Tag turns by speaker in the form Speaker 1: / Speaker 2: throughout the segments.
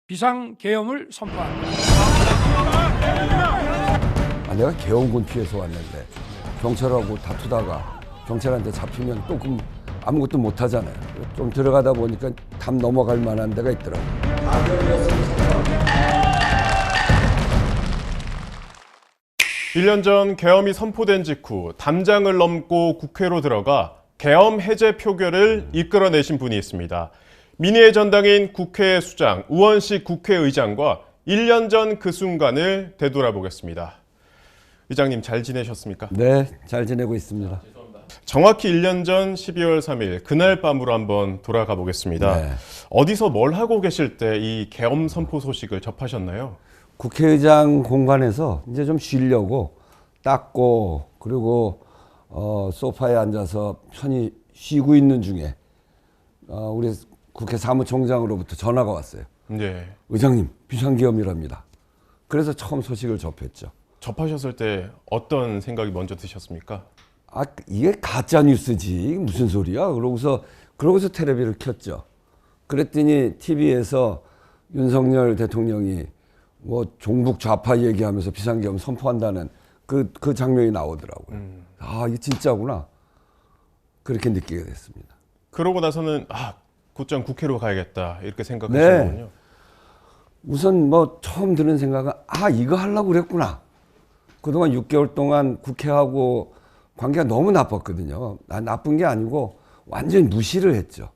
Speaker 1: 비상계엄을 선포합니다.
Speaker 2: 내가 계엄군 피해서 왔는데 경찰하고 다투다가 경찰한테 잡히면 또 그럼 아무것도 못 하잖아요. 좀 들어가다 보니까 담 넘어갈 만한 데가 있더라고요.
Speaker 3: 1년 전 계엄이 선포된 직후 담장을 넘고 국회로 들어가 계엄 해제 표결을 이끌어내신 분이 있습니다. 민의의 전당인 국회 수장 우원식 국회의장과 1년 전 그 순간을 되돌아보겠습니다. 의장님 잘 지내셨습니까?
Speaker 2: 네, 잘 지내고 있습니다.
Speaker 3: 정확히 1년 전 12월 3일 그날 밤으로 한번 돌아가 보겠습니다.
Speaker 2: 네.
Speaker 3: 어디서 뭘 하고 계실 때 이 계엄 선포 소식을 접하셨나요?
Speaker 2: 국회의장 공간에서 이제 좀 쉬려고 닦고 그리고 소파에 앉아서 편히 쉬고 있는 중에 우리 국회 사무총장으로부터 전화가 왔어요.
Speaker 3: 네.
Speaker 2: 의장님 비상계엄이랍니다. 그래서 처음 소식을 접했죠.
Speaker 3: 접하셨을 때 어떤 생각이 먼저 드셨습니까?
Speaker 2: 이게 가짜 뉴스지 무슨 소리야? 그러고서 텔레비를 켰죠. 그랬더니 TV에서 윤석열 대통령이 뭐 종북 좌파 얘기하면서 비상계엄 선포한다는 그 장면이 나오더라고요. 이게 진짜구나. 그렇게 느끼게 됐습니다.
Speaker 3: 그러고 나서는 곧장 국회로 가야겠다 이렇게 생각하시는군요.
Speaker 2: 네. 우선 뭐 처음 드는 생각은 이거 하려고 그랬구나. 그동안 6개월 동안 국회하고 관계가 너무 나빴거든요. 나쁜 게 아니고 완전히 무시를 했죠.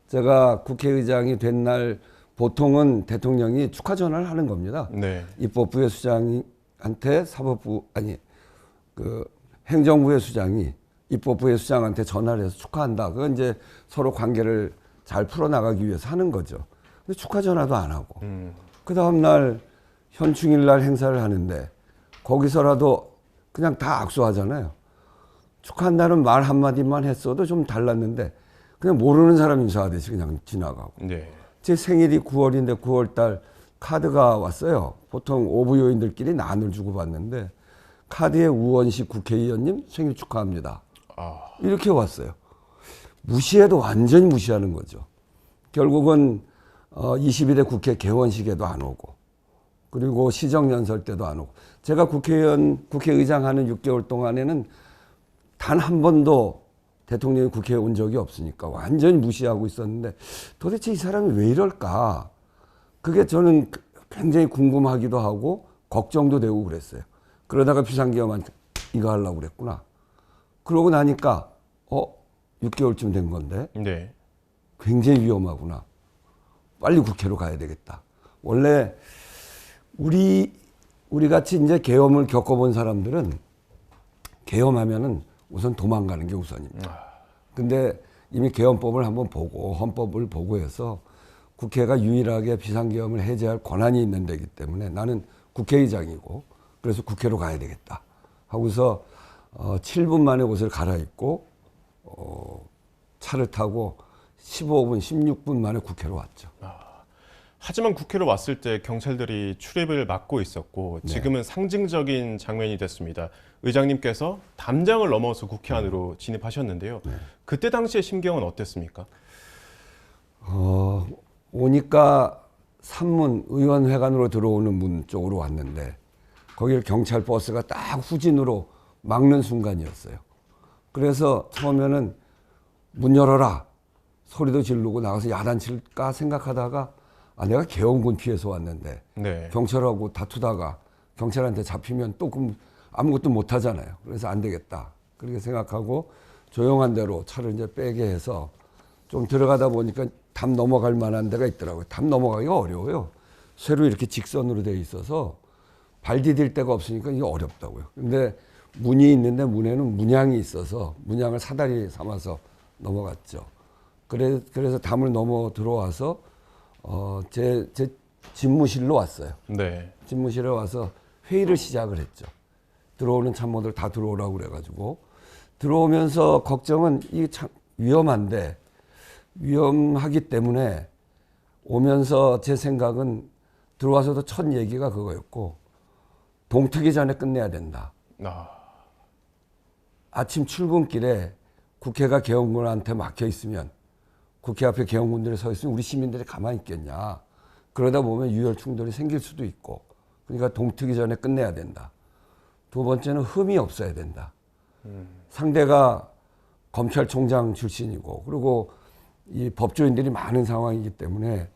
Speaker 2: 제가 국회의장이 된 날 보통은 대통령이 축하 전화를 하는 겁니다.
Speaker 3: 네.
Speaker 2: 입법부의 수장한테 행정부의 수장이 입법부의 수장한테 전화를 해서 축하한다. 그건 이제 서로 관계를 잘 풀어나가기 위해서 하는 거죠. 근데 축하 전화도 안 하고. 그 다음날 현충일날 행사를 하는데 거기서라도 그냥 다 악수하잖아요. 축하한다는 말 한마디만 했어도 좀 달랐는데 그냥 모르는 사람 인사하듯이 그냥 지나가고.
Speaker 3: 네.
Speaker 2: 제 생일이 9월인데 9월달 카드가 왔어요. 보통 오부 요인들끼리 난을 주고 받는데 카드에 우원식 국회의원님 생일 축하합니다. 이렇게 왔어요. 무시해도 완전히 무시하는 거죠. 결국은 22대 국회 개원식에도 안 오고 그리고 시정연설 때도 안 오고 제가 국회의장 하는 6개월 동안에는 단 한 번도 대통령이 국회에 온 적이 없으니까 완전히 무시하고 있었는데 도대체 이 사람이 왜 이럴까? 그게 저는 굉장히 궁금하기도 하고 걱정도 되고 그랬어요. 그러다가 비상계엄한테 이거 하려고 그랬구나. 그러고 나니까 6개월쯤 된 건데
Speaker 3: 네.
Speaker 2: 굉장히 위험하구나. 빨리 국회로 가야 되겠다. 원래 우리 같이 이제 계엄을 겪어본 사람들은 계엄하면은 우선 도망가는 게 우선입니다. 근데 이미 계엄법을 한번 보고 헌법을 보고 해서 국회가 유일하게 비상계엄을 해제할 권한이 있는 데이기 때문에 나는 국회의장이고 그래서 국회로 가야 되겠다 하고서 7분 만에 옷을 갈아입고 차를 타고 15분, 16분 만에 국회로 왔죠.
Speaker 3: 하지만 국회로 왔을 때 경찰들이 출입을 막고 있었고 지금은 상징적인 장면이 됐습니다. 의장님께서 담장을 넘어서 국회 안으로 진입하셨는데요. 그때 당시의 심경은 어땠습니까?
Speaker 2: 오니까 산문 의원회관으로 들어오는 문 쪽으로 왔는데 거기를 경찰 버스가 딱 후진으로 막는 순간이었어요. 그래서 처음에는 문 열어라 소리도 지르고 나가서 야단칠까 생각하다가 내가 계엄군 피해서 왔는데
Speaker 3: 네.
Speaker 2: 경찰하고 다투다가 경찰한테 잡히면 또 그럼 아무것도 못 하잖아요. 그래서 안 되겠다. 그렇게 생각하고 조용한 데로 차를 이제 빼게 해서 좀 들어가다 보니까 담 넘어갈 만한 데가 있더라고요. 담 넘어가기가 어려워요. 쇠로 이렇게 직선으로 돼 있어서 발 디딜 데가 없으니까 이게 어렵다고요. 근데 문이 있는데 문에는 문양이 있어서 문양을 사다리 삼아서 넘어갔죠. 그래서 담을 넘어 들어와서 제 집무실로 왔어요.
Speaker 3: 네.
Speaker 2: 집무실에 와서 회의를 시작을 했죠. 들어오는 참모들 다 들어오라고 그래가지고 들어오면서 걱정은 이게 참 위험하기 때문에 오면서 제 생각은 들어와서도 첫 얘기가 그거였고 동트기 전에 끝내야 된다. 아침 출근길에 국회가 계엄군한테 막혀 있으면 국회 앞에 계엄군들이 서 있으면 우리 시민들이 가만히 있겠냐. 그러다 보면 유혈 충돌이 생길 수도 있고, 그러니까 동트기 전에 끝내야 된다. 두 번째는 흠이 없어야 된다. 상대가 검찰총장 출신이고, 그리고 이 법조인들이 많은 상황이기 때문에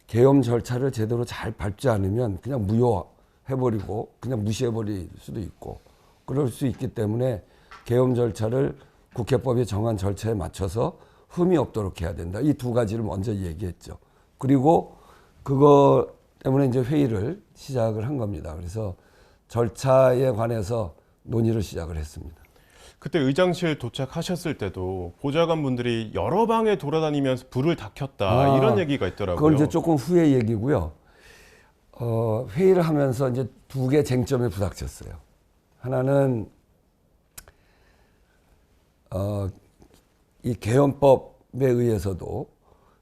Speaker 2: 계엄 절차를 제대로 잘 밟지 않으면 그냥 무효해버리고 그냥 무시해버릴 수도 있고, 그럴 수 있기 때문에 계엄 절차를 국회법이 정한 절차에 맞춰서 흠이 없도록 해야 된다. 이 두 가지를 먼저 얘기했죠. 그리고 그거 때문에 이제 회의를 시작을 한 겁니다. 그래서 절차에 관해서 논의를 시작을 했습니다.
Speaker 3: 그때 의장실 도착하셨을 때도 보좌관분들이 여러 방에 돌아다니면서 불을 다 켰다 이런 얘기가 있더라고요.
Speaker 2: 그건 이제 조금 후의 얘기고요. 회의를 하면서 이제 두 개 쟁점에 부닥쳤어요. 하나는 이 계엄법에 의해서도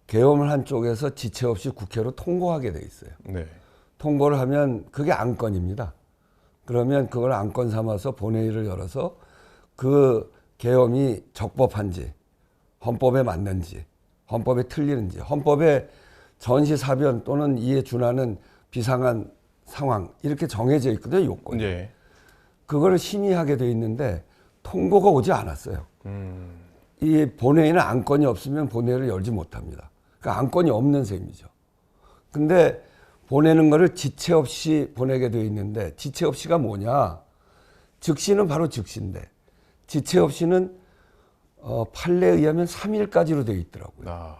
Speaker 2: 계엄을 한 쪽에서 지체 없이 국회로 통보하게 돼 있어요.
Speaker 3: 네.
Speaker 2: 통보를 하면 그게 안건입니다. 그러면 그걸 안건 삼아서 본회의를 열어서 그 계엄이 적법한지, 헌법에 맞는지, 헌법에 틀리는지, 헌법에 전시사변 또는 이에 준하는 비상한 상황 이렇게 정해져 있거든요, 요건이.
Speaker 3: 네.
Speaker 2: 그거를 심의하게 돼 있는데 통보가 오지 않았어요. 이 본회의는 안건이 없으면 본회의를 열지 못합니다. 그러니까 안건이 없는 셈이죠. 근데 보내는 거를 지체 없이 보내게 되어 있는데, 지체 없이가 뭐냐? 즉시는 바로 즉시인데 지체 없이는 판례에 의하면 3일까지로 되어 있더라고요.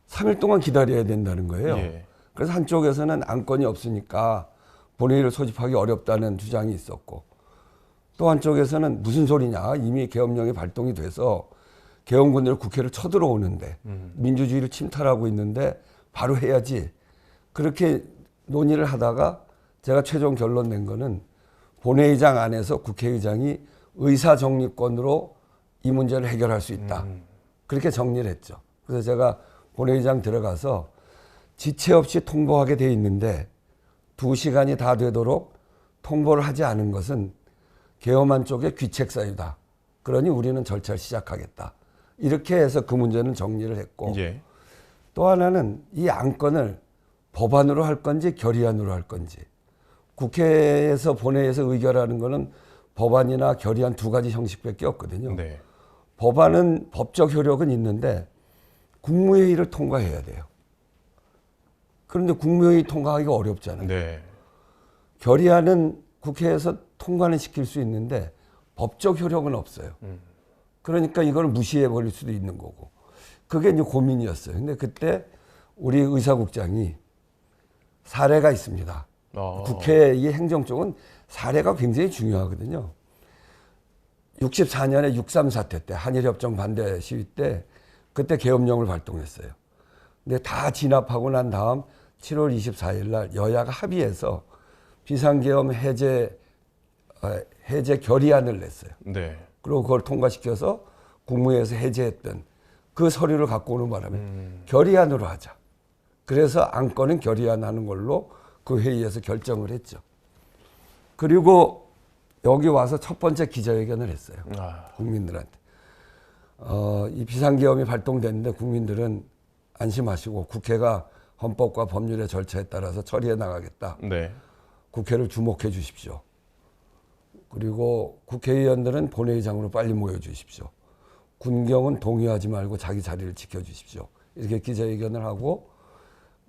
Speaker 2: 3일 동안 기다려야 된다는 거예요.
Speaker 3: 예.
Speaker 2: 그래서 한쪽에서는 안건이 없으니까 본회의를 소집하기 어렵다는 주장이 있었고, 또 한쪽에서는 무슨 소리냐, 이미 계엄령이 발동이 돼서 계엄군들 국회를 쳐들어오는데 민주주의를 침탈하고 있는데 바로 해야지. 그렇게 논의를 하다가 제가 최종 결론 낸 거는 본회의장 안에서 국회의장이 의사정리권으로 이 문제를 해결할 수 있다. 그렇게 정리를 했죠. 그래서 제가 본회의장 들어가서 지체 없이 통보하게 돼 있는데 2시간이 다 되도록 통보를 하지 않은 것은 계엄한 쪽의 귀책 사유다. 그러니 우리는 절차를 시작하겠다. 이렇게 해서 그 문제는 정리를 했고,
Speaker 3: 예.
Speaker 2: 또 하나는 이 안건을 법안으로 할 건지 결의안으로 할 건지, 국회에서 본회의에서 의결하는 거는 법안이나 결의안 두 가지 형식밖에 없거든요.
Speaker 3: 네.
Speaker 2: 법안은 법적 효력은 있는데 국무회의를 통과해야 돼요. 그런데 국무회의 통과하기가 어렵잖아요.
Speaker 3: 네.
Speaker 2: 결의안은 국회에서 통과는 시킬 수 있는데 법적 효력은 없어요. 그러니까 이걸 무시해 버릴 수도 있는 거고. 그게 이제 고민이었어요. 근데 그때 우리 의사국장이 사례가 있습니다. 국회의 행정 쪽은 사례가 굉장히 중요하거든요. 64년에 6.3 사태 때, 한일협정 반대 시위 때 그때 계엄령을 발동했어요. 근데 다 진압하고 난 다음 7월 24일 날 여야가 합의해서 비상계엄 해제 결의안을 냈어요.
Speaker 3: 네.
Speaker 2: 그리고 그걸 통과시켜서 국무회에서 해제했던 그 서류를 갖고 오는 바람에 결의안으로 하자. 그래서 안건은 결의안 하는 걸로 그 회의에서 결정을 했죠. 그리고 여기 와서 첫 번째 기자회견을 했어요. 국민들한테. 이 비상계엄이 발동됐는데 국민들은 안심하시고 국회가 헌법과 법률의 절차에 따라서 처리해 나가겠다.
Speaker 3: 네.
Speaker 2: 국회를 주목해 주십시오. 그리고 국회의원들은 본회의장으로 빨리 모여 주십시오. 군경은 동의하지 말고 자기 자리를 지켜 주십시오. 이렇게 기자회견을 하고,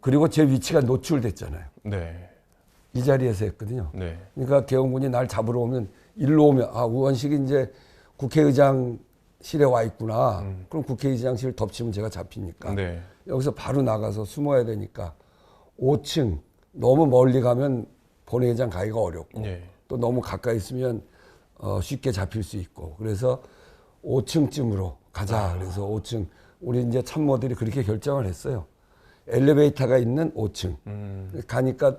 Speaker 2: 그리고 제 위치가 노출됐잖아요.
Speaker 3: 네.
Speaker 2: 이 자리에서 했거든요.
Speaker 3: 네.
Speaker 2: 그러니까 계엄군이 날 잡으러 오면, 일로 오면, 아, 우원식이 이제 국회의장실에 와 있구나. 그럼 국회의장실 덮치면 제가 잡히니까.
Speaker 3: 네.
Speaker 2: 여기서 바로 나가서 숨어야 되니까 5층, 너무 멀리 가면 본회의장 가기가 어렵고,
Speaker 3: 네.
Speaker 2: 또 너무 가까이 있으면 쉽게 잡힐 수 있고, 그래서 5층쯤으로 가자. 그래서 5층, 우리 이제 참모들이 그렇게 결정을 했어요. 엘리베이터가 있는 5층. 가니까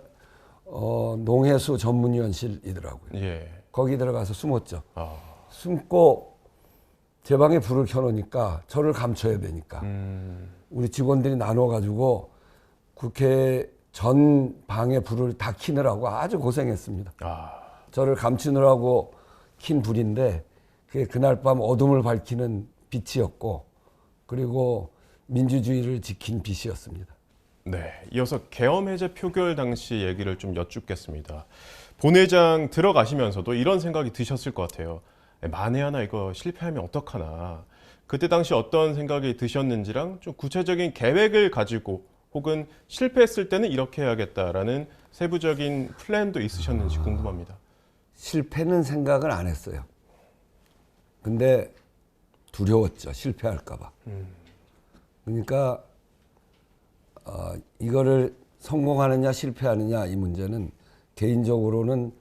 Speaker 2: 농해수 전문위원실이더라고요.
Speaker 3: 예.
Speaker 2: 거기 들어가서 숨었죠. 숨고 제 방에 불을 켜놓으니까 저를 감춰야 되니까 우리 직원들이 나눠가지고 국회 전 방에 불을 다 켜느라고 아주 고생했습니다. 저를 감추느라고 킨 불인데 그게 그날 밤 어둠을 밝히는 빛이었고, 그리고 민주주의를 지킨 빛이었습니다.
Speaker 3: 네, 이어서 계엄 해제 표결 당시 얘기를 좀 여쭙겠습니다. 본회장 들어가시면서도 이런 생각이 드셨을 것 같아요. 만에 하나 이거 실패하면 어떡하나. 그때 당시 어떤 생각이 드셨는지랑 좀 구체적인 계획을 가지고 혹은 실패했을 때는 이렇게 해야겠다라는 세부적인 플랜도 있으셨는지 궁금합니다.
Speaker 2: 실패는 생각을 안 했어요. 근데 두려웠죠. 실패할까 봐. 그러니까 이거를 성공하느냐 실패하느냐 이 문제는 개인적으로는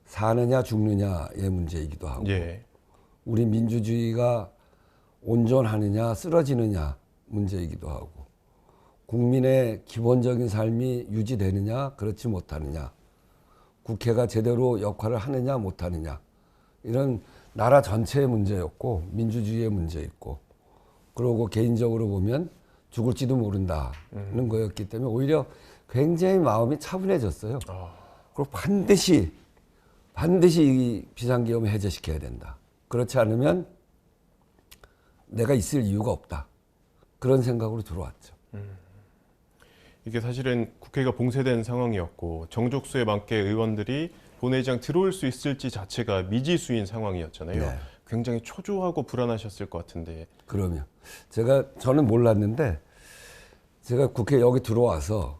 Speaker 2: 사느냐 죽느냐의 문제이기도 하고
Speaker 3: 예.
Speaker 2: 우리 민주주의가 온전하느냐 쓰러지느냐 문제이기도 하고 국민의 기본적인 삶이 유지되느냐 그렇지 못하느냐 국회가 제대로 역할을 하느냐 못하느냐 이런 나라 전체의 문제였고 민주주의의 문제였고 그러고 개인적으로 보면 죽을지도 모른다는 거였기 때문에 오히려 굉장히 마음이 차분해졌어요. 그리고 반드시 이 비상계엄을 해제시켜야 된다. 그렇지 않으면 내가 있을 이유가 없다. 그런 생각으로 들어왔죠.
Speaker 3: 이게 사실은 국회가 봉쇄된 상황이었고 정족수에 맞게 의원들이 본회의장 들어올 수 있을지 자체가 미지수인 상황이었잖아요.
Speaker 2: 네.
Speaker 3: 굉장히 초조하고 불안하셨을 것 같은데.
Speaker 2: 그러면 저는 몰랐는데 제가 국회 여기 들어와서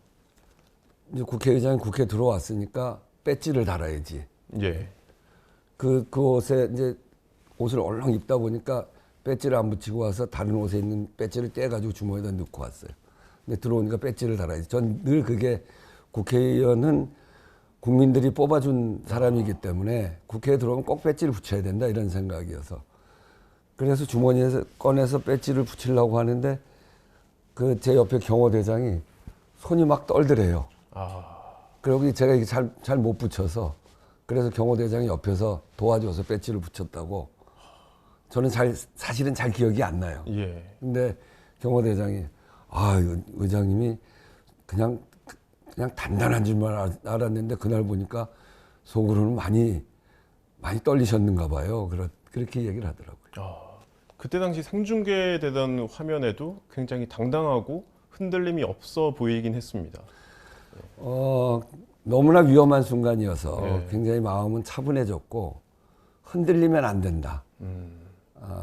Speaker 2: 이제 국회의장이 국회 들어왔으니까 배지를 달아야지.
Speaker 3: 예.
Speaker 2: 그 옷에 이제 옷을 얼렁 입다 보니까 배지를 안 붙이고 와서 다른 옷에 있는 배지를 떼가지고 주머니에다 넣고 왔어요. 근데 들어오니까 배지를 달아야지. 전 늘 그게 국회의원은 국민들이 뽑아준 사람이기 때문에 국회에 들어오면 꼭 배지를 붙여야 된다 이런 생각이어서 그래서 주머니에서 꺼내서 배지를 붙이려고 하는데 그 제 옆에 경호대장이 손이 막 떨더래요. 그리고 제가 이게 잘 못 붙여서 그래서 경호대장이 옆에서 도와줘서 배지를 붙였다고 저는 사실은 잘 기억이 안 나요.
Speaker 3: 예.
Speaker 2: 근데 경호대장이 의장님이 그냥 단단한 줄만 알았는데 그날 보니까 속으로는 많이 떨리셨는가 봐요. 그렇게 얘기를 하더라고요.
Speaker 3: 그때 당시 생중계되던 화면에도 굉장히 당당하고 흔들림이 없어 보이긴 했습니다.
Speaker 2: 너무나 위험한 순간이어서
Speaker 3: 네.
Speaker 2: 굉장히 마음은 차분해졌고 흔들리면 안 된다.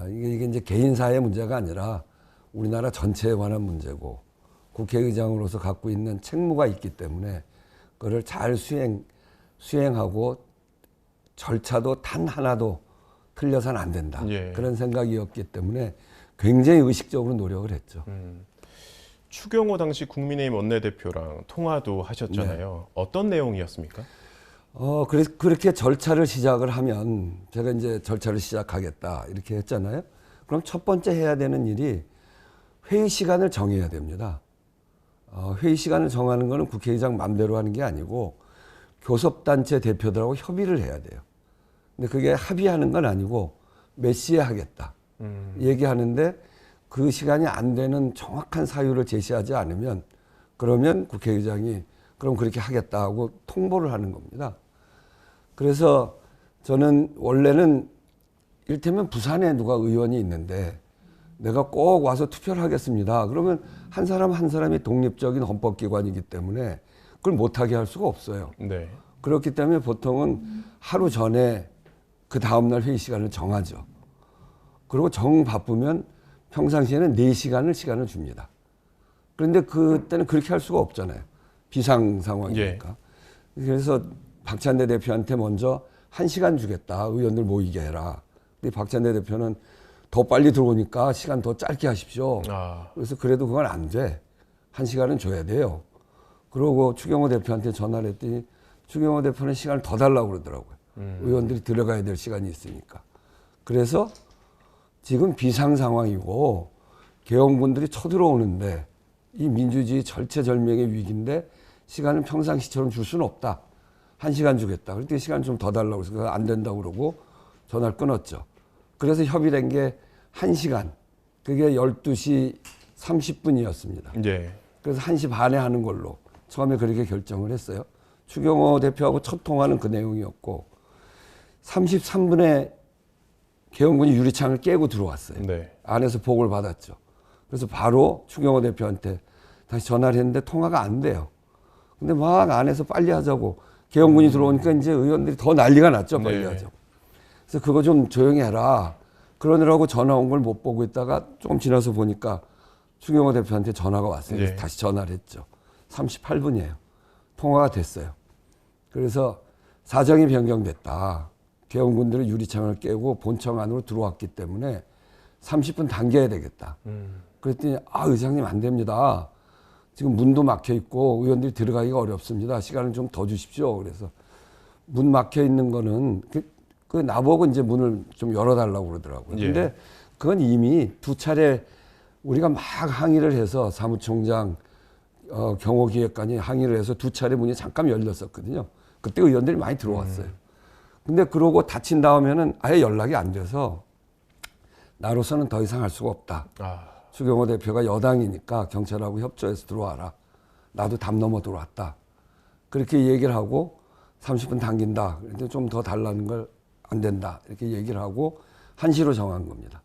Speaker 2: 이게 이제 개인사의 문제가 아니라 우리나라 전체에 관한 문제고 국회의장으로서 갖고 있는 책무가 있기 때문에 그걸 잘 수행하고 절차도 단 하나도 틀려서는 안 된다.
Speaker 3: 예.
Speaker 2: 그런 생각이었기 때문에 굉장히 의식적으로 노력을 했죠.
Speaker 3: 추경호 당시 국민의힘 원내대표랑 통화도 하셨잖아요. 어떤 내용이었습니까?
Speaker 2: 그렇게 절차를 시작을 하면 제가 이제 절차를 시작하겠다 이렇게 했잖아요. 그럼 첫 번째 해야 되는 일이 회의 시간을 정해야 됩니다. 회의 시간을 정하는 거는 국회의장 맘대로 하는 게 아니고 교섭단체 대표들하고 협의를 해야 돼요. 근데 그게 합의하는 건 아니고 몇 시에 하겠다 얘기하는데 그 시간이 안 되는 정확한 사유를 제시하지 않으면 그러면 국회의장이 그럼 그렇게 하겠다 하고 통보를 하는 겁니다. 그래서 저는 원래는 이를테면 부산에 누가 의원이 있는데 내가 꼭 와서 투표를 하겠습니다. 그러면 한 사람 한 사람이 독립적인 헌법기관이기 때문에 그걸 못하게 할 수가 없어요.
Speaker 3: 네.
Speaker 2: 그렇기 때문에 보통은 하루 전에 그 다음날 회의 시간을 정하죠. 그리고 정 바쁘면 평상시에는 4시간을 시간을 줍니다. 그런데 그때는 그렇게 할 수가 없잖아요. 비상 상황이니까. 예. 그래서 박찬대 대표한테 먼저 1시간 주겠다. 의원들 모이게 해라. 근데 박찬대 대표는 더 빨리 들어오니까 시간 더 짧게 하십시오. 그래서 그래도 그건 안 돼. 1시간은 줘야 돼요. 그러고 추경호 대표한테 전화를 했더니 추경호 대표는 시간을 더 달라고 그러더라고요. 의원들이 들어가야 될 시간이 있으니까. 그래서 지금 비상 상황이고 계엄군들이 쳐들어오는데 이 민주주의 절체절명의 위기인데 시간을 평상시처럼 줄 수는 없다. 1시간 주겠다. 그랬더니 시간 좀 더 달라고 해서 안 된다고 그러고 전화를 끊었죠. 그래서 협의된 게 1시간. 그게 12시 30분이었습니다.
Speaker 3: 예.
Speaker 2: 그래서 1시 반에 하는 걸로 처음에 그렇게 결정을 했어요. 추경호 대표하고 첫 통화는 그 내용이었고 33분에 계엄군이 유리창을 깨고 들어왔어요.
Speaker 3: 네.
Speaker 2: 안에서 보고를 받았죠. 그래서 바로 추경호 대표한테 다시 전화를 했는데 통화가 안 돼요. 근데 막 안에서 빨리 하자고 계엄군이 들어오니까 이제 의원들이 더 난리가 났죠. 빨리
Speaker 3: 네.
Speaker 2: 하자고. 그래서 그거 좀 조용히 해라. 그러느라고 전화 온 걸 못 보고 있다가 조금 지나서 보니까 추경호 대표한테 전화가 왔어요. 그래서
Speaker 3: 네.
Speaker 2: 다시 전화를 했죠. 38분이에요. 통화가 됐어요. 그래서 사정이 변경됐다. 계엄군들이 유리창을 깨고 본청 안으로 들어왔기 때문에 30분 당겨야 되겠다. 그랬더니 의장님 안 됩니다. 지금 문도 막혀 있고 의원들이 들어가기가 어렵습니다. 시간을 좀 더 주십시오. 그래서 문 막혀 있는 거는 그 나보고 이제 문을 좀 열어달라고 그러더라고요.
Speaker 3: 예.
Speaker 2: 근데 그건 이미 두 차례 우리가 막 항의를 해서 사무총장, 경호기획관이 항의를 해서 두 차례 문이 잠깐 열렸었거든요. 그때 의원들이 많이 들어왔어요. 근데 그러고 닫힌 다음에는 아예 연락이 안 돼서 나로서는 더 이상 할 수가 없다. 추경호 대표가 여당이니까 경찰하고 협조해서 들어와라. 나도 담 넘어 들어왔다. 그렇게 얘기를 하고 30분 당긴다. 그런데 좀 더 달라는 걸 안 된다. 이렇게 얘기를 하고 1시로 정한 겁니다.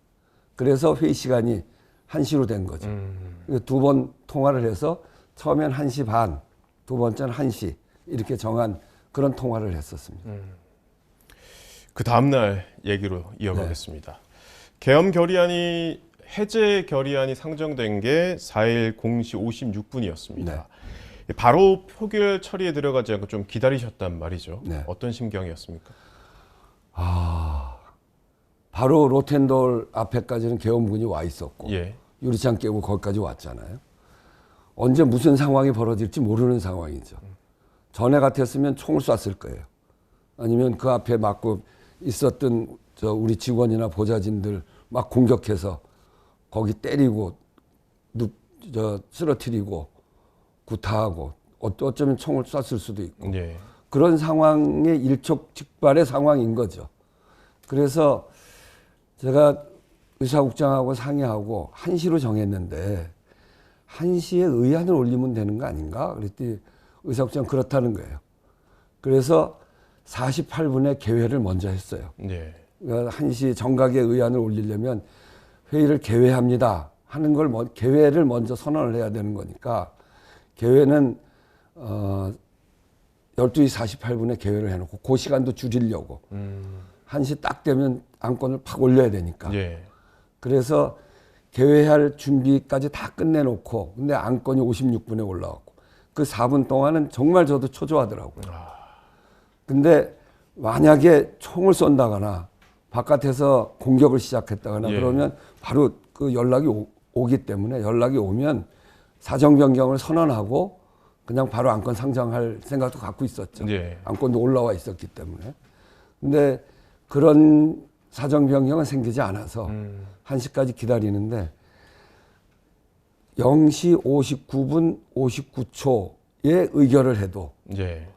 Speaker 2: 그래서 회의 시간이 1시로 된 거죠. 두 번 통화를 해서 처음엔 1시 반, 두 번째는 1시 이렇게 정한 그런 통화를 했었습니다.
Speaker 3: 그 다음날 얘기로 이어가겠습니다. 계엄 결의안이 해제 결의안이 상정된 게 4일 0시 56분이었습니다. 바로 표결 처리에 들어가지 않고 좀 기다리셨단 말이죠.
Speaker 2: 네.
Speaker 3: 어떤 심경이었습니까?
Speaker 2: 바로 로텐돌 앞에까지는 계엄군이 와 있었고
Speaker 3: 예.
Speaker 2: 유리창 깨고 거기까지 왔잖아요. 언제 무슨 상황이 벌어질지 모르는 상황이죠. 전에 같았으면 총을 쐈을 거예요. 아니면 그 앞에 막고 있었던 우리 직원이나 보좌진들 막 공격해서 거기 때리고 쓰러뜨리고 구타하고 어쩌면 총을 쐈을 수도 있고
Speaker 3: 예.
Speaker 2: 그런 상황의 일촉즉발의 상황인 거죠. 그래서 제가 의사국장하고 상의하고 1시로 정했는데 1시에 의안을 올리면 되는 거 아닌가? 그랬더니 의사국장 그렇다는 거예요. 그래서 48분에 개회를 먼저 했어요.
Speaker 3: 예.
Speaker 2: 그러니까 1시 정각에 의안을 올리려면 회의를 개회합니다 하는 걸 개회를 먼저 선언을 해야 되는 거니까 개회는 12시 48분에 개회를 해놓고 그 시간도 줄이려고 1시 딱 되면 안건을 팍 올려야 되니까
Speaker 3: 예.
Speaker 2: 그래서 개회할 준비까지 다 끝내놓고 근데 안건이 56분에 올라왔고 그 4분 동안은 정말 저도 초조하더라고요. 근데 만약에 총을 쏜다거나 바깥에서 공격을 시작했다거나
Speaker 3: 예.
Speaker 2: 그러면 바로 그 연락이 오기 때문에 연락이 오면 사정 변경을 선언하고 그냥 바로 안건 상정할 생각도 갖고 있었죠.
Speaker 3: 예.
Speaker 2: 안건도 올라와 있었기 때문에. 근데 그런 사정 변경은 생기지 않아서 1시까지 기다리는데 0시 59분 59초에 의결을 해도
Speaker 3: 예.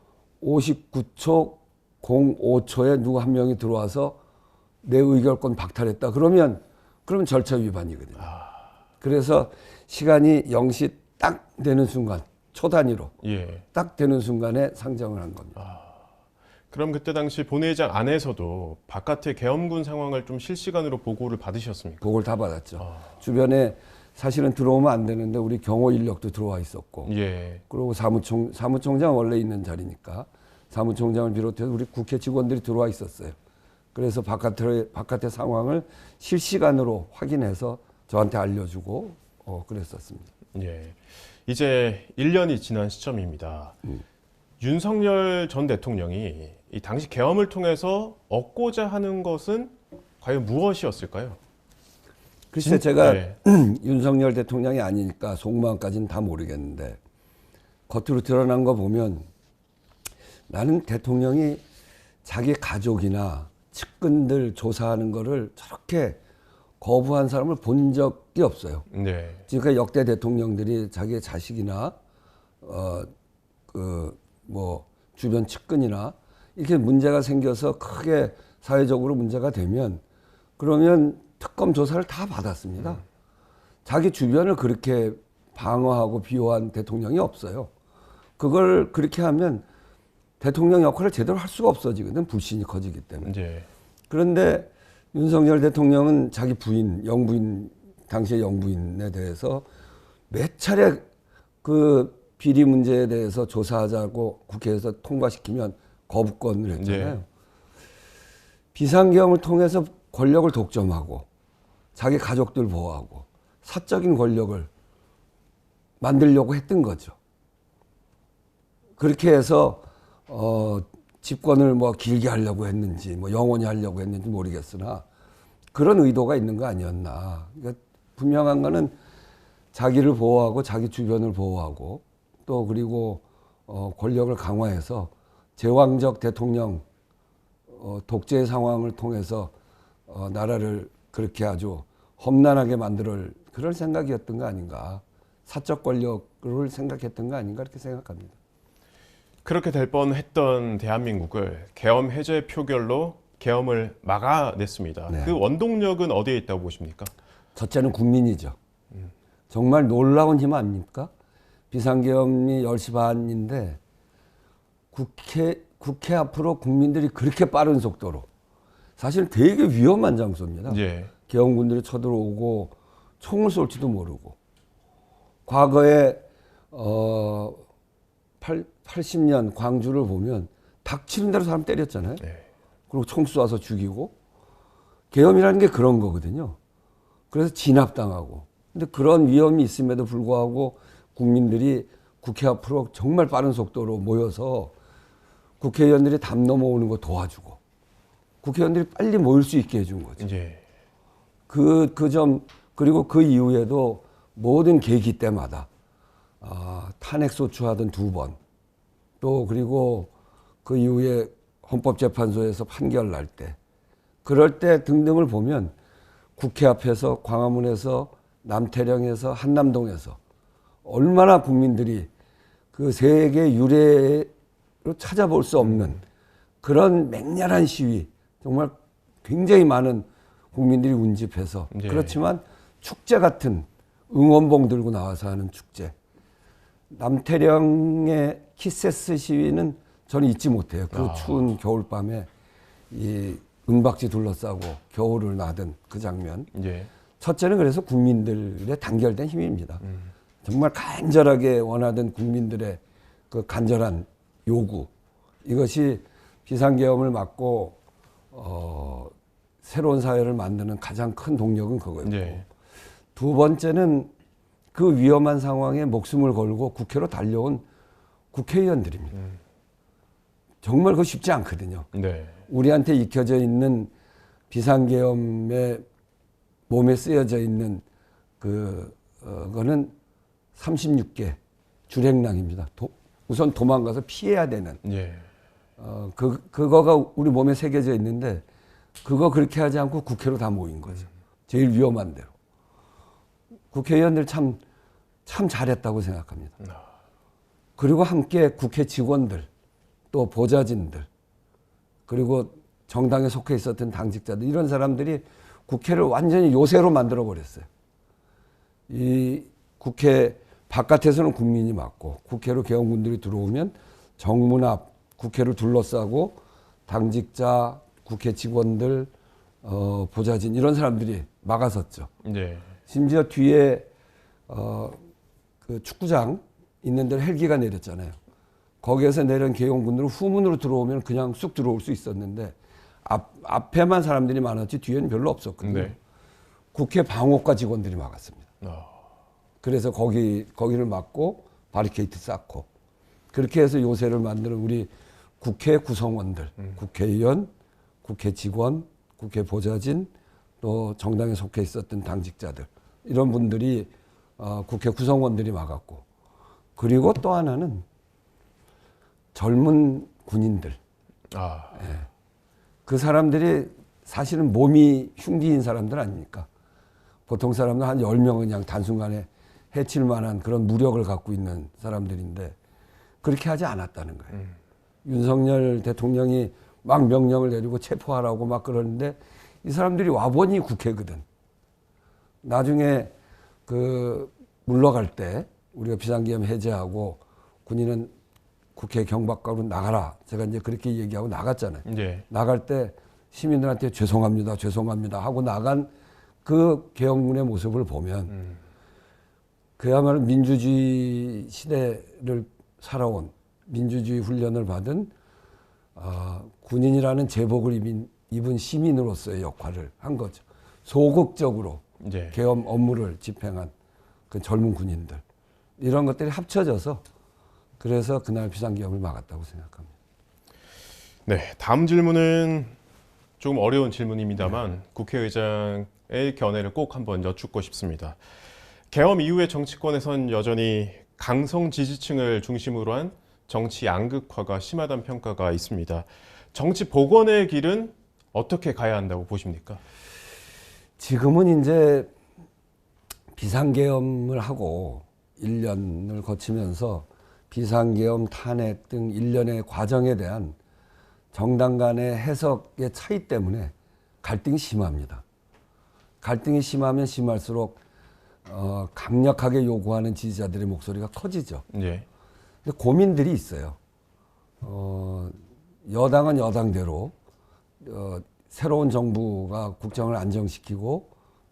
Speaker 2: 59초 05초에 누구 한 명이 들어와서 내 의결권 박탈했다. 그러면 절차 위반이거든요. 그래서 시간이 0시 딱 되는 순간 초 단위로
Speaker 3: 예.
Speaker 2: 딱 되는 순간에 상정을 한 겁니다.
Speaker 3: 그럼 그때 당시 본회의장 안에서도 바깥의 계엄군 상황을 좀 실시간으로 보고를 받으셨습니까?
Speaker 2: 그걸 다 받았죠. 주변에 사실은 들어오면 안 되는데 우리 경호 인력도 들어와 있었고
Speaker 3: 예.
Speaker 2: 그리고 사무총장 원래 있는 자리니까 사무총장을 비롯해서 우리 국회 직원들이 들어와 있었어요. 그래서 바깥의 상황을 실시간으로 확인해서 저한테 알려주고 그랬었습니다.
Speaker 3: 예. 이제 1년이 지난 시점입니다. 윤석열 전 대통령이 이 당시 계엄을 통해서 얻고자 하는 것은 과연 무엇이었을까요?
Speaker 2: 글쎄 제가
Speaker 3: 네.
Speaker 2: 윤석열 대통령이 아니니까 속마음까지는 다 모르겠는데 겉으로 드러난 거 보면 나는 대통령이 자기 가족이나 측근들 조사하는 거를 저렇게 거부한 사람을 본 적이 없어요.
Speaker 3: 네.
Speaker 2: 지금까지 역대 대통령들이 자기의 자식이나 주변 측근이나 이렇게 문제가 생겨서 크게 사회적으로 문제가 되면 그러면 특검 조사를 다 받았습니다. 자기 주변을 그렇게 방어하고 비호한 대통령이 없어요. 그걸 그렇게 하면 대통령 역할을 제대로 할 수가 없어지거든. 불신이 커지기 때문에.
Speaker 3: 네.
Speaker 2: 그런데 윤석열 대통령은 자기 부인, 당시의 영부인에 대해서 몇 차례 그 비리 문제에 대해서 조사하자고 국회에서 통과시키면 거부권을 했잖아요.
Speaker 3: 네.
Speaker 2: 비상계엄을 통해서 권력을 독점하고 자기 가족들 보호하고 사적인 권력을 만들려고 했던 거죠. 그렇게 해서 집권을 뭐 길게 하려고 했는지 뭐 영원히 하려고 했는지 모르겠으나 그런 의도가 있는 거 아니었나. 그러니까 분명한 거는 자기를 보호하고 자기 주변을 보호하고 또 그리고 권력을 강화해서 제왕적 대통령 독재 상황을 통해서 나라를 그렇게 아주 험난하게 만들 그럴 생각이었던 거 아닌가. 사적 권력을 생각했던 거 아닌가 이렇게 생각합니다.
Speaker 3: 그렇게 될 뻔했던 대한민국을 계엄 해제 표결로 계엄을 막아냈습니다.
Speaker 2: 네.
Speaker 3: 그 원동력은 어디에 있다고 보십니까?
Speaker 2: 첫째는 국민이죠. 정말 놀라운 힘 아닙니까? 비상계엄이 10시 반인데 국회 앞으로 국민들이 그렇게 빠른 속도로 사실 되게 위험한 장소입니다.
Speaker 3: 예.
Speaker 2: 계엄군들이 쳐들어오고 총을 쏠지도 모르고 과거에 80년 광주를 보면 닥치는 대로 사람 때렸잖아요.
Speaker 3: 네.
Speaker 2: 그리고 총 쏴서 죽이고 계엄이라는 게 그런 거거든요. 그래서 진압당하고 근데 그런 위험이 있음에도 불구하고 국민들이 국회 앞으로 정말 빠른 속도로 모여서 국회의원들이 담 넘어오는 거 도와주고 국회의원들이 빨리 모일 수 있게 해준 거죠.
Speaker 3: 예.
Speaker 2: 그리고 그 이후에도 모든 계기 때마다 탄핵 소추하던 2번 또 그리고 그 이후에 헌법재판소에서 판결 날 때 그럴 때 등등을 보면 국회 앞에서 광화문에서 남태령에서 한남동에서 얼마나 국민들이 그 세계 유례로 찾아볼 수 없는 그런 맹렬한 시위 정말 굉장히 많은 국민들이 운집해서
Speaker 3: 예.
Speaker 2: 그렇지만 축제 같은 응원봉 들고 나와서 하는 축제 남태령의 키세스 시위는 저는 잊지 못해요. 그 추운 겨울밤에 이 은박지 둘러싸고 겨울을 나던 그 장면.
Speaker 3: 예.
Speaker 2: 첫째는 그래서 국민들의 단결된 힘입니다. 정말 간절하게 원하던 국민들의 그 간절한 요구. 이것이 비상계엄을 막고 새로운 사회를 만드는 가장 큰 동력은 그거였고.
Speaker 3: 예.
Speaker 2: 두 번째는 그 위험한 상황에 목숨을 걸고 국회로 달려온 국회의원들입니다. 정말 그거 쉽지 않거든요.
Speaker 3: 네.
Speaker 2: 우리한테 익혀져 있는 비상계엄에 몸에 쓰여져 있는 그거는 36개 줄행랑입니다. 우선 도망가서 피해야 되는.
Speaker 3: 예.
Speaker 2: 그거가 우리 몸에 새겨져 있는데 그거 그렇게 하지 않고 국회로 다 모인 거죠. 제일 위험한 대로. 국회의원들 참 잘했다고 생각합니다. 그리고 함께 국회 직원들, 또 보좌진들, 그리고 정당에 속해 있었던 당직자들 이런 사람들이 국회를 완전히 요새로 만들어 버렸어요. 이 국회 바깥에서는 국민이 맞고 국회로 계엄군들이 들어오면 정문 앞 국회를 둘러싸고 당직자, 국회 직원들, 보좌진 이런 사람들이 막아섰죠.
Speaker 3: 네.
Speaker 2: 심지어 뒤에 그 축구장 있는 데로 헬기가 내렸잖아요. 거기에서 내린 계엄군들은 후문으로 들어오면 그냥 쑥 들어올 수 있었는데 앞에만 사람들이 많았지 뒤에는 별로 없었거든요.
Speaker 3: 네.
Speaker 2: 국회 방호과 직원들이 막았습니다. 그래서 거기를 막고 바리케이트 쌓고 그렇게 해서 요새를 만드는 우리 국회 구성원들, 국회의원, 국회 직원, 국회 보좌진, 또 정당에 속해 있었던 당직자들 이런 분들이 국회 구성원들이 막았고 그리고 또 하나는 젊은 군인들. 예. 그 사람들이 사실은 몸이 흉기인 사람들 아닙니까? 보통 사람들 한 10명은 그냥 단순간에 해칠 만한 그런 무력을 갖고 있는 사람들인데 그렇게 하지 않았다는 거예요. 윤석열 대통령이 막 명령을 내리고 체포하라고 막 그러는데 이 사람들이 와보니 국회거든. 나중에 그 물러갈 때 우리가 비상계엄 해제하고 군인은 국회 경박가로 나가라. 제가 이제 그렇게 얘기하고 나갔잖아요.
Speaker 3: 네.
Speaker 2: 나갈 때 시민들한테 죄송합니다 하고 나간 그 계엄군의 모습을 보면 그야말로 민주주의 시대를 살아온 민주주의 훈련을 받은 군인이라는 제복을 입은 시민으로서의 역할을 한 거죠. 소극적으로
Speaker 3: 네.
Speaker 2: 계엄 업무를 집행한 그 젊은 군인들. 이런 것들이 합쳐져서 그래서 그날 비상계엄을 막았다고 생각합니다.
Speaker 3: 네, 다음 질문은 조금 어려운 질문입니다만 국회의장의 견해를 꼭 한번 여쭙고 싶습니다. 계엄 이후의 정치권에선 여전히 강성 지지층을 중심으로 한 정치 양극화가 심하다는 평가가 있습니다. 정치 복원의 길은 어떻게 가야 한다고 보십니까?
Speaker 2: 지금은 이제 비상계엄을 하고 1년을 거치면서 비상계엄 탄핵 등 일련의 과정에 대한 정당 간의 해석의 차이 때문에 갈등이 심합니다. 갈등이 심하면 심할수록 강력하게 요구하는 지지자들의 목소리가 커지죠.
Speaker 3: 네.
Speaker 2: 근데 고민들이 있어요. 여당은 여당대로 새로운 정부가 국정을 안정시키고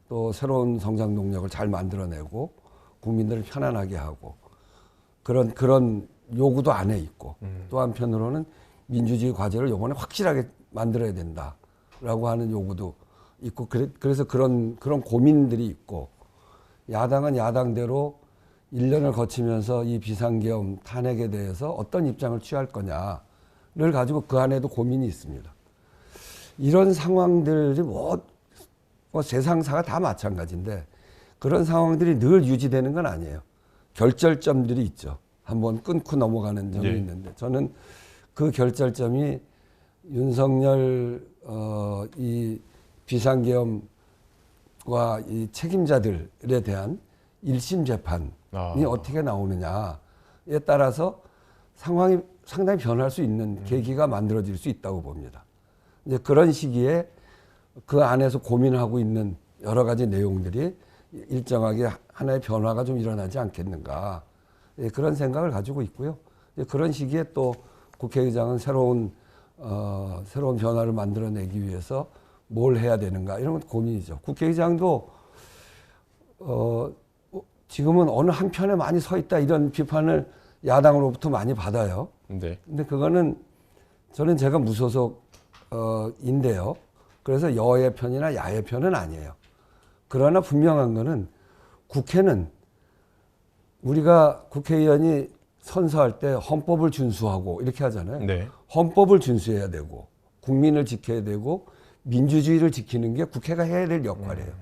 Speaker 2: 또 새로운 성장 동력을 잘 만들어내고 국민들을 편안하게 하고 그런 요구도 안에 있고 또 한편으로는 민주주의 과제를 이번에 확실하게 만들어야 된다라고 하는 요구도 있고 그래서 그런 고민들이 있고 야당은 야당대로 1년을 거치면서 이 비상계엄 탄핵에 대해서 어떤 입장을 취할 거냐를 가지고 그 안에도 고민이 있습니다. 이런 상황들이 뭐 세상사가 다 마찬가지인데 그런 상황들이 늘 유지되는 건 아니에요. 결절점들이 있죠. 한번 끊고 넘어가는 점이 있는데 저는 그 결절점이 윤석열 이 비상계엄과 이 책임자들에 대한 1심 재판이 어떻게 나오느냐에 따라서 상황이 상당히 변할 수 있는 계기가 만들어질 수 있다고 봅니다. 이제 그런 시기에 그 안에서 고민하고 있는 여러 가지 내용들이 일정하게 하나의 변화가 좀 일어나지 않겠는가 그런 생각을 가지고 있고요. 그런 시기에 또 국회의장은 새로운 변화를 만들어내기 위해서 뭘 해야 되는가 이런 건 고민이죠. 국회의장도 지금은 어느 한편에 많이 서 있다 이런 비판을 야당으로부터 많이 받아요.
Speaker 3: 네.
Speaker 2: 근데 그거는 저는 제가 무소속인데요. 그래서 여의 편이나 야의 편은 아니에요. 그러나 분명한 거는 국회는 우리가 국회의원이 선서할 때 헌법을 준수하고 이렇게 하잖아요.
Speaker 3: 네.
Speaker 2: 헌법을 준수해야 되고 국민을 지켜야 되고 민주주의를 지키는 게 국회가 해야 될 역할이에요.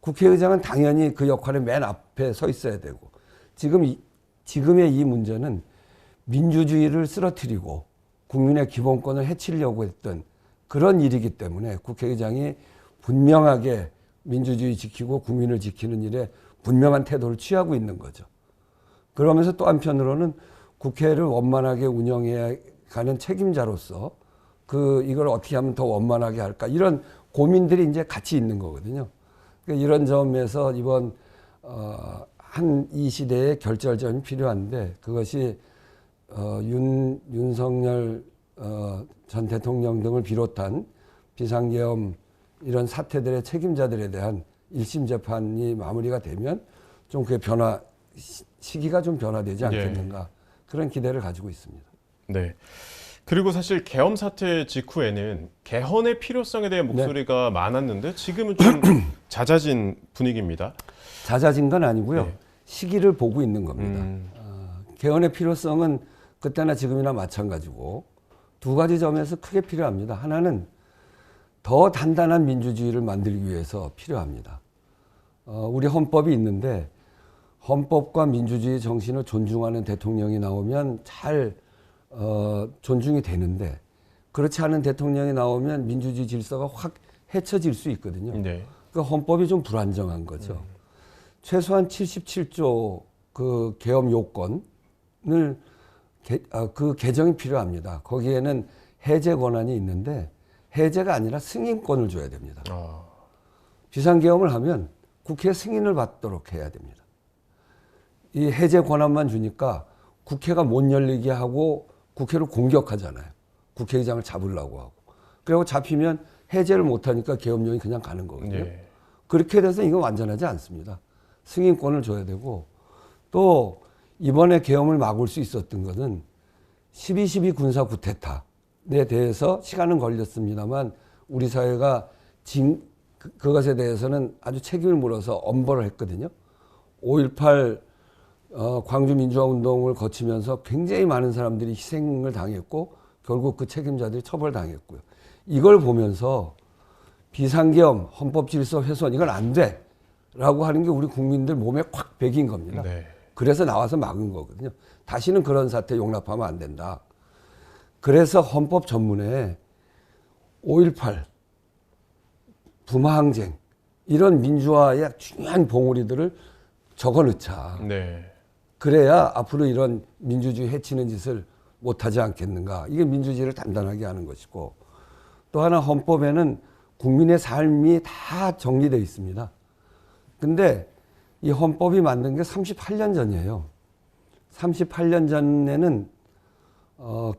Speaker 2: 국회의장은 당연히 그 역할의 맨 앞에 서 있어야 되고 지금의 이 문제는 민주주의를 쓰러뜨리고 국민의 기본권을 해치려고 했던 그런 일이기 때문에 국회의장이 분명하게 민주주의 지키고 국민을 지키는 일에 분명한 태도를 취하고 있는 거죠. 그러면서 또 한편으로는 국회를 원만하게 운영해야 가는 책임자로서 이걸 어떻게 하면 더 원만하게 할까 이런 고민들이 이제 같이 있는 거거든요. 그러니까 이런 점에서 이번 이 시대에 결절점이 필요한데 그것이 윤석열 전 대통령 등을 비롯한 비상계엄 이런 사태들의 책임자들에 대한 1심 재판이 마무리가 되면 좀 그게 시기가 좀 변화되지 않겠는가
Speaker 3: 네.
Speaker 2: 그런 기대를 가지고 있습니다.
Speaker 3: 네. 그리고 사실 계엄 사태 직후에는 개헌의 필요성에 대한 목소리가 많았는데 지금은 좀 잦아진 분위기입니다.
Speaker 2: 잦아진 건 아니고요. 시기를 보고 있는 겁니다. 개헌의 필요성은 그때나 지금이나 마찬가지고 두 가지 점에서 크게 필요합니다. 하나는 더 단단한 민주주의를 만들기 위해서 필요합니다. 우리 헌법이 있는데 헌법과 민주주의 정신을 존중하는 대통령이 나오면 잘 존중이 되는데 그렇지 않은 대통령이 나오면 민주주의 질서가 확 헤쳐질 수 있거든요.
Speaker 3: 네.
Speaker 2: 그 헌법이 좀 불안정한 거죠. 최소한 77조 그 계엄 요건을 그 개정이 필요합니다. 거기에는 해제 권한이 있는데 해제가 아니라 승인권을 줘야 됩니다. 비상계엄을 하면 국회 승인을 받도록 해야 됩니다. 이 해제 권한만 주니까 국회가 못 열리게 하고 국회를 공격하잖아요. 국회의장을 잡으려고 하고. 그리고 잡히면 해제를 못하니까 계엄령이 그냥 가는 거거든요.
Speaker 3: 네.
Speaker 2: 그렇게 돼서 이건 완전하지 않습니다. 승인권을 줘야 되고 또 이번에 계엄을 막을 수 있었던 것은 12.12 군사 쿠데타에 대해서 시간은 걸렸습니다만 우리 사회가 그것에 대해서는 아주 책임을 물어서 엄벌을 했거든요. 5.18 광주 민주화 운동을 거치면서 굉장히 많은 사람들이 희생을 당했고 결국 그 책임자들이 처벌당했고요. 이걸 보면서 비상계엄, 헌법질서 훼손 이건 안 돼라고 하는 게 우리 국민들 몸에 콱 배긴 겁니다.
Speaker 3: 네.
Speaker 2: 그래서 나와서 막은 거거든요. 다시는 그런 사태 용납하면 안 된다. 그래서 헌법 전문에 5.18 부마항쟁 이런 민주화의 중요한 봉우리들을 적어넣자.
Speaker 3: 네.
Speaker 2: 그래야 앞으로 이런 민주주의 해치는 짓을 못하지 않겠는가. 이게 민주주의를 단단하게 하는 것이고 또 하나 헌법에는 국민의 삶이 다 정리되어 있습니다. 근데 이 헌법이 만든 게 38년 전이에요. 38년 전에는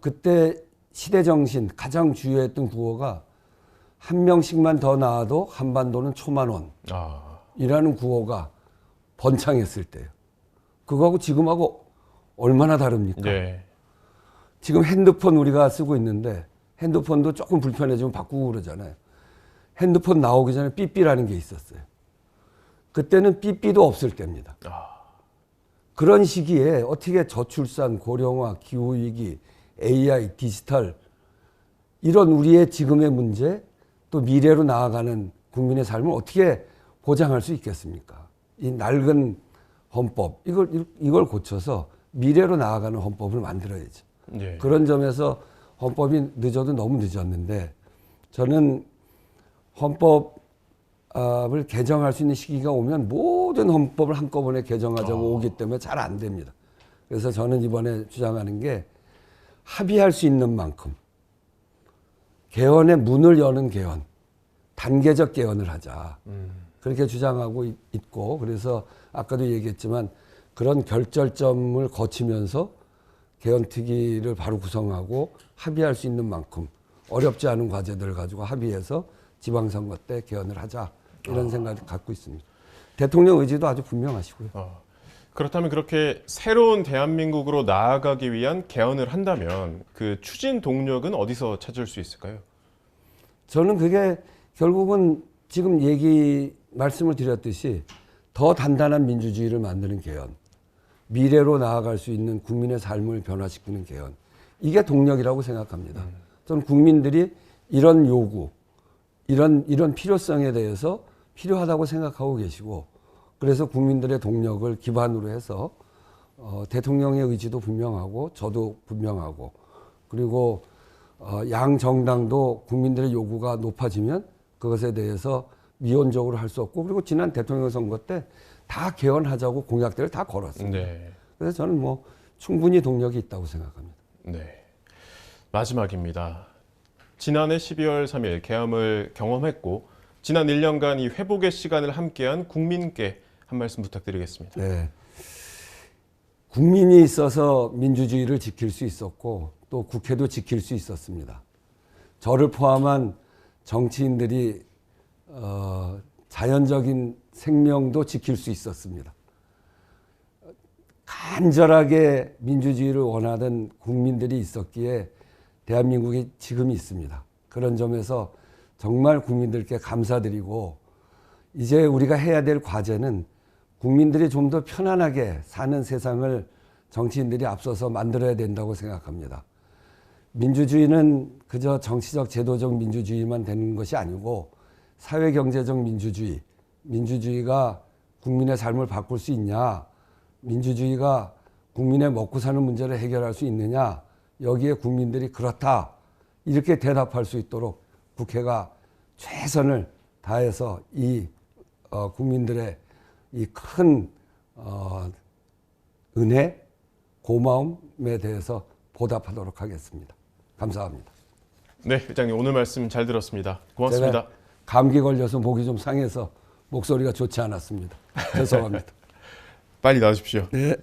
Speaker 2: 그때 시대정신 가장 주요했던 구호가 한 명씩만 더 나와도 한반도는 초만원 이라는 구호가 번창했을 때예요. 그거하고 지금하고 얼마나 다릅니까?
Speaker 3: 네.
Speaker 2: 지금 핸드폰 우리가 쓰고 있는데 핸드폰도 조금 불편해지면 바꾸고 그러잖아요. 핸드폰 나오기 전에 삐삐라는 게 있었어요. 그때는 삐삐도 없을 때입니다. 그런 시기에 어떻게 저출산, 고령화, 기후위기, AI, 디지털 이런 우리의 지금의 문제 또 미래로 나아가는 국민의 삶을 어떻게 보장할 수 있겠습니까? 이 낡은 헌법 이걸 고쳐서 미래로 나아가는 헌법을 만들어야죠.
Speaker 3: 네.
Speaker 2: 그런 점에서 헌법이 늦어도 너무 늦었는데 저는 헌법을 개정할 수 있는 시기가 오면 모든 헌법을 한꺼번에 개정하자고 오기 때문에 잘 안 됩니다. 그래서 저는 이번에 주장하는 게 합의할 수 있는 만큼 개헌의 문을 여는 개헌, 단계적 개헌을 하자. 그렇게 주장하고 있고 그래서 아까도 얘기했지만 그런 결절점을 거치면서 개헌특위를 바로 구성하고 합의할 수 있는 만큼 어렵지 않은 과제들을 가지고 합의해서 지방선거 때 개헌을 하자 이런 생각을 갖고 있습니다. 대통령 의지도 아주 분명하시고요.
Speaker 3: 그렇다면 그렇게 새로운 대한민국으로 나아가기 위한 개헌을 한다면 그 추진 동력은 어디서 찾을 수 있을까요?
Speaker 2: 저는 그게 결국은 지금 말씀을 드렸듯이 더 단단한 민주주의를 만드는 개헌, 미래로 나아갈 수 있는 국민의 삶을 변화시키는 개헌, 이게 동력이라고 생각합니다. 저는 국민들이 이런 요구, 이런 필요성에 대해서 필요하다고 생각하고 계시고 그래서 국민들의 동력을 기반으로 해서 대통령의 의지도 분명하고 저도 분명하고 그리고 양 정당도 국민들의 요구가 높아지면 그것에 대해서 미온적으로 할 수 없고 그리고 지난 대통령 선거 때 다 개헌하자고 공약들을 다 걸었습니다.
Speaker 3: 네.
Speaker 2: 그래서 저는 뭐 충분히 동력이 있다고 생각합니다.
Speaker 3: 네. 마지막입니다. 지난해 12월 3일 계엄을 경험했고 지난 1년간 이 회복의 시간을 함께한 국민께 한 말씀 부탁드리겠습니다.
Speaker 2: 네. 국민이 있어서 민주주의를 지킬 수 있었고 또 국회도 지킬 수 있었습니다. 저를 포함한 정치인들이 자연적인 생명도 지킬 수 있었습니다. 간절하게 민주주의를 원하던 국민들이 있었기에 대한민국이 지금 있습니다. 그런 점에서 정말 국민들께 감사드리고 이제 우리가 해야 될 과제는 국민들이 좀 더 편안하게 사는 세상을 정치인들이 앞서서 만들어야 된다고 생각합니다. 민주주의는 그저 정치적 제도적 민주주의만 되는 것이 아니고 사회경제적 민주주의, 민주주의가 국민의 삶을 바꿀 수 있냐, 민주주의가 국민의 먹고 사는 문제를 해결할 수 있느냐, 여기에 국민들이 그렇다 이렇게 대답할 수 있도록 국회가 최선을 다해서 이 국민들의 이 큰 은혜, 고마움에 대해서 보답하도록 하겠습니다. 감사합니다.
Speaker 3: 네, 회장님 오늘 말씀 잘 들었습니다. 고맙습니다.
Speaker 2: 제가 감기 걸려서 목이 좀 상해서 목소리가 좋지 않았습니다. 죄송합니다.
Speaker 3: 빨리 나으십시오.
Speaker 2: 네.